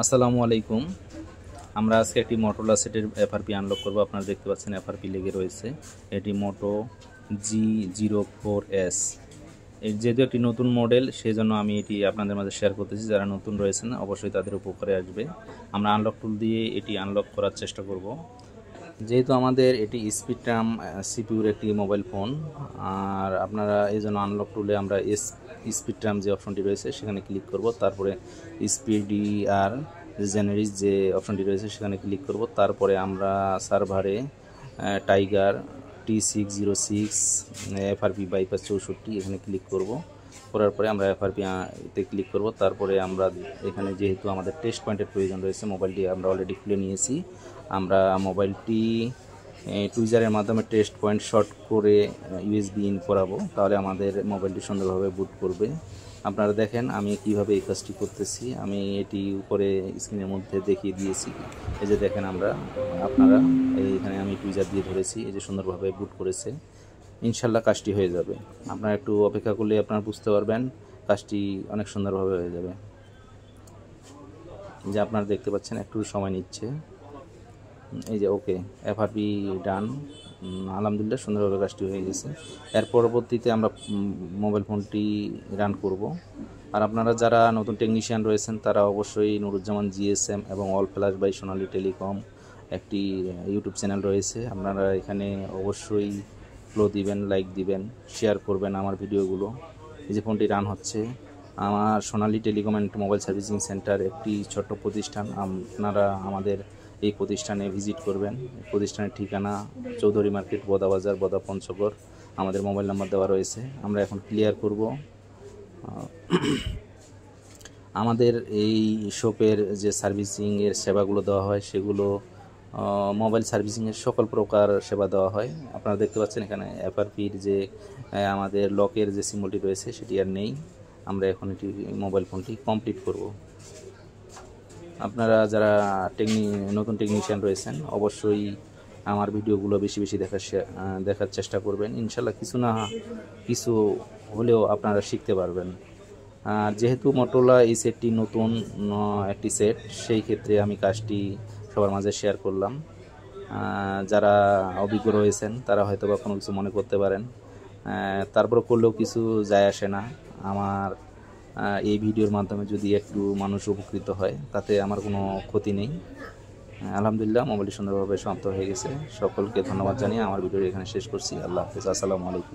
আসসালামু আলাইকুম। আমরা আজকে একটি মোটোরোলা সেটের এফআরপি আনলক করব। আপনারা দেখতে পাচ্ছেন এফআরপি লেগে রয়েছে। এটি মোটো G04S। এর যেহেতু একটি নতুন মডেল, সেই জন্য আমি এটি আপনাদের মাঝে শেয়ার করতেছি। যারা নতুন রয়েছেন অবশ্যই তাদের উপকারে আসবে। আমরা আনলক টুল দিয়ে এটি আনলক করার চেষ্টা করব। যেহেতু আমাদের এটি স্পিডট্রাম সিপিউর একটি মোবাইল ফোন, আর আপনারা এই জন্য আনলক টুলে আমরা স্পিডট্রাম যে অপশনটি রয়েছে সেখানে ক্লিক করব। তারপরে স্পিডিআর জেনারিস যে অপশনটি রয়েছে সেখানে ক্লিক করব। তারপরে আমরা সার্ভারে টাইগার T606 এফআরপি বাইপাস 64 এখানে ক্লিক করব। করার পরে আমরা এফআরপিতে ক্লিক করব। তারপরে আমরা এখানে যেহেতু আমাদের টেস্ট পয়েন্টের প্রয়োজন রয়েছে, মোবাইলটি আমরা অলরেডি খুলে নিয়েছি। আমরা মোবাইলটি টুইজারের মাধ্যমে টেস্ট পয়েন্ট শর্ট করে ইউএসবি ইন করাবো, তাহলে আমাদের মোবাইলটি সুন্দরভাবে বুট করবে। আপনারা দেখেন আমি কিভাবে এই কাজটি করতেছি। আমি এটি উপরে স্ক্রিনের মধ্যে দেখিয়ে দিয়েছি। এই যে দেখেন আপনারা এইখানে আমি টুইজার দিয়ে ধরেছি, এই যে সুন্দরভাবে বুট করেছে। ইনশাল্লাহ কাজটি হয়ে যাবে। আপনারা একটু অপেক্ষা করলে আপনারা বুঝতে পারবেন কাজটি অনেক সুন্দরভাবে হয়ে যাবে। যে আপনারা দেখতে পাচ্ছেন একটু সময় নিচ্ছে। এই যে ওকে, এফআরপি ডান। আলহামদুলিল্লাহ সুন্দরভাবে কাজটি হয়ে গেছে। এর পরবর্তীতে আমরা মোবাইল ফোনটি রান করব। আর আপনারা যারা নতুন টেকনিশিয়ান রয়েছেন তারা অবশ্যই নুরুজ্জামান জিএসএম এবং all flash by Sonali telecom একটি ইউটিউব চ্যানেল রয়েছে। আপনারা এখানে অবশ্যই ফলো দিবেন, লাইক দিবেন, শেয়ার করবেন আমার ভিডিওগুলো। এই যে ফোনটি রান হচ্ছে। আমার Sonali Telecom and Mobile Servicing Centre একটি ছোট্ট প্রতিষ্ঠান। আপনারা আমাদের এই প্রতিষ্ঠানে ভিজিট করবেন। প্রতিষ্ঠানের ঠিকানা চৌধুরী মার্কেট, বোদাবাজার, বোদা পঞ্চগড়। আমাদের মোবাইল নাম্বার দেওয়া রয়েছে। আমরা এখন ক্লিয়ার করব। আমাদের এই শপের যে সার্ভিসিংয়ের সেবাগুলো দেওয়া হয় সেগুলো মোবাইল সার্ভিসিংয়ের সকল প্রকার সেবা দেওয়া হয়। আপনারা দেখতে পাচ্ছেন এখানে এফআরপির যে আমাদের লকের যে সিম্বলটি রয়েছে সেটি আর নেই। আমরা এখন এটি মোবাইল ফোনটি কমপ্লিট করব। আপনারা যারা নতুন টেকনিশিয়ান রয়েছেন অবশ্যই আমার ভিডিওগুলো বেশি বেশি দেখার চেষ্টা করবেন। ইনশাল্লাহ কিছু না কিছু হলেও আপনারা শিখতে পারবেন। আর যেহেতু মোটোরোলা এই সেটটি নতুন একটি সেট, সেই ক্ষেত্রে আমি কাজটি সবার মাঝে শেয়ার করলাম। যারা অভিজ্ঞ রয়েছেন তারা হয়তো বা কোনো কিছু মনে করতে পারেন, তারপর করলেও কিছু যায় আসে না। আমার এই ভিডিওর মাধ্যমে যদি একটু মানুষ উপকৃত হয় তাতে আমার কোনো ক্ষতি নেই। আলহামদুলিল্লাহ মোবাইলটি সুন্দরভাবে সমাপ্ত হয়ে গেছে। সকলকে ধন্যবাদ জানিয়ে আমার ভিডিওটি এখানে শেষ করছি। আল্লাহ হাফেজ। আসসালামু আলাইকুম।